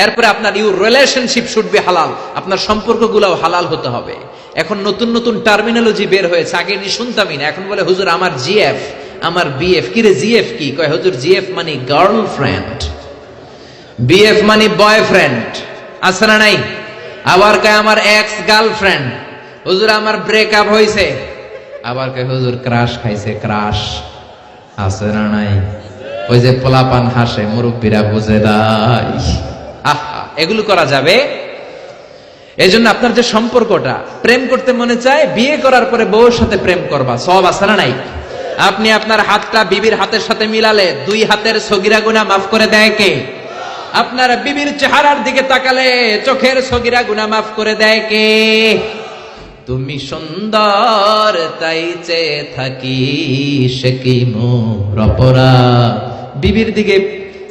এরপরে আপনার your relationship should be হালাল, আপনার সম্পর্কগুলোও হালাল হতে হবে। এখন নতুন নতুন টার্মিনোলজি বের হয়েছে, আগে নি শুনতামই না, এখন বলে হুজুর আমার জিএফ, আমার বিএফ। কি রে জিএফ কি? কয় হুজুর জিএফ মানে গার্লফ্রেন্ড, বিএফ মানে বয়ফ্রেন্ড, আছে না নাই? আবার কয় আমার এক্স গার্লফ্রেন্ড। হুজুর আমার ব্রেকআপ হয়েছে। আবার কয় হুজুর ক্রাশ খাইছে, ক্রাশ, আছে না নাই? ওই যে পোলাপান হাসে, মুরব্বীরা বুঝে নাই। আহা, এগুলো করা যাবে? এই জন্য আপনার যে সম্পর্কটা, প্রেম করতে মনে চায়, বিয়ে করার পরে বউর সাথে প্রেম করবা, সব আছে না নাই? আপনি আপনার হাতটা বিবির হাতের সাথে মিলালে 2 হাতের সগীরা গুনাহ মাফ করে দেয় কে? আপনার বিবির চেহারার দিকে তাকালে চোখের সগীরা গুনাহ মাফ করে দেয় কে? তুমি সুন্দর তাই চেয়ে থাকি, সে কি মোর অপরাধ? বিবির দিকে,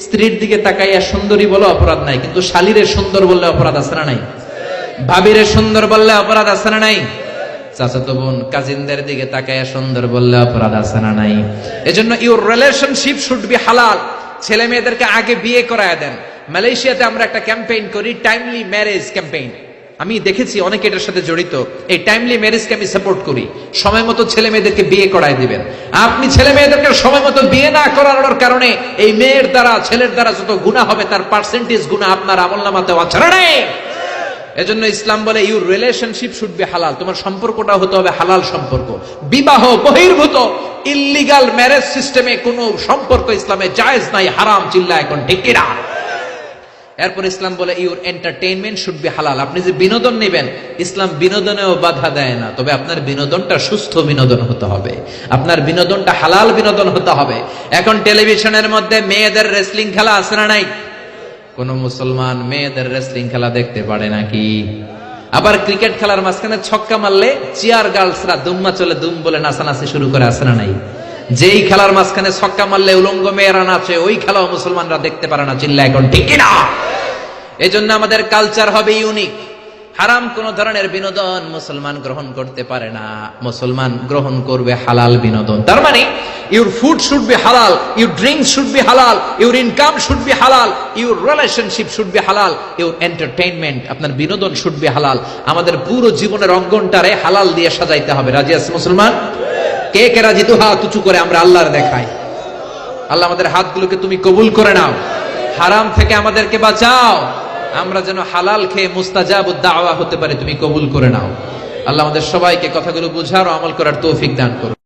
স্ত্রীর দিকে তাকাইয়া সুন্দরী বলে অপরাধ নাই, কিন্তু শালীরে সুন্দর বললে অপরাধ আছে না নাই? ভাবিরে সুন্দর বললে অপরাধ আছে না নাই? চাচাতো বোন, কাজিনদের দিকে তাকাইয়া সুন্দর বললে অপরাধ আছে না নাই? এজন্য ইউর রিলেশনশিপ শুড বি হালাল। ছেলে মেয়েদেরকে আগে বিয়ে করায় দেন। মালয়েশিয়াতে আমরা একটা ক্যাম্পেইন করি, টাইমলি ম্যারেজ ক্যাম্পেইন। আমি দেখেছি অনেকে এটার সাথে জড়িত। এই টাইমলি ম্যারেজকে আমি সাপোর্ট করি। সময় মতো ছেলে মেয়েদেরকে বিয়ে করায় দিবেন। আপনি ছেলে মেয়েদেরকে সময় মতো বিয়ে না করানোর কারণে এই মেয়ের দ্বারা, ছেলের দ্বারা যত গুনাহ হবে তার পার্সেন্টেজ গুনাহ আপনার আমলনামাতে আছে না নাই? এজন্য ইসলাম বলে ইউর রিলেশনশিপ শুড বি হালাল। তোমার সম্পর্কটা হতে হবে হালাল সম্পর্ক। বিবাহ বহির্ভূত ইল্লিগাল ম্যারেজ সিস্টেমে কোনো সম্পর্ক ইসলামে জায়েজ নাই, হারাম। চিল্লা এখন ঠিক কিনা? এরপর ইসলাম বলে ইউর এন্টারটেইনমেন্ট শুড বি হালাল। আপনি যে বিনোদন নেবেন, ইসলাম বিনোদনেও বাধা দেয় না, তবে আপনার বিনোদনটা সুস্থ বিনোদন হতে হবে, আপনার বিনোদনটা হালাল বিনোদন হতে হবে। এখন টেলিভিশনের মধ্যে মেয়েদের রেসলিং খেলা আছে না নাই? কোন মুসলমান মেয়েদের রেসলিং খেলা দেখতে পারে নাকি? আবার ক্রিকেট খেলার মাঝখানে ছক্কা মারলে চিয়ার গার্লসরা দুম্মা চলে দুম বলে নাচানাচি শুরু করে, আছে না নাই? যেই খেলার মাঝখানে ছক্কা মারলে উলঙ্গ মেয়েরা নাচে, ওই খেলাও মুসলমানরা দেখতে পারে না। চিল্লা এখন ঠিক না? এজন্য আমাদের কালচার হবে ইউনিক। হারাম কোন ধরনের বিনোদন মুসলমান গ্রহণ করতে পারে না। মুসলমান গ্রহণ করবে হালাল বিনোদন। তার মানে ইউর ফুড শুড বি হালাল, ইউর ড্রিঙ্ক শুড বি হালাল, ইউর ইনকাম শুড বি হালাল, ইউর রিলেশনশিপ শুড বি হালাল, ইউর এন্টারটেইনমেন্ট, আপনার বিনোদন শুড বি হালাল। আমাদের পুরো জীবনের অঙ্গনটারে হালাল দিয়ে সাজাইতে হবে। রাজি আছে মুসলমান? কে কে রাজি? তো হাত উঁচু করে আমরা আল্লাহর দেখাই। আল্লাহ আমাদের হাতগুলোকে তুমি কবুল করে নাও, হারাম থেকে আমাদেরকে বাঁচাও, আমরা যেন হালাল খেয়ে মুস্তাজাবুদ দাওয়া হতে পারি, তুমি কবুল করে নাও। আল্লাহ আমাদের সবাইকে কথাগুলো বুঝার ও আমল করার তৌফিক দান করো।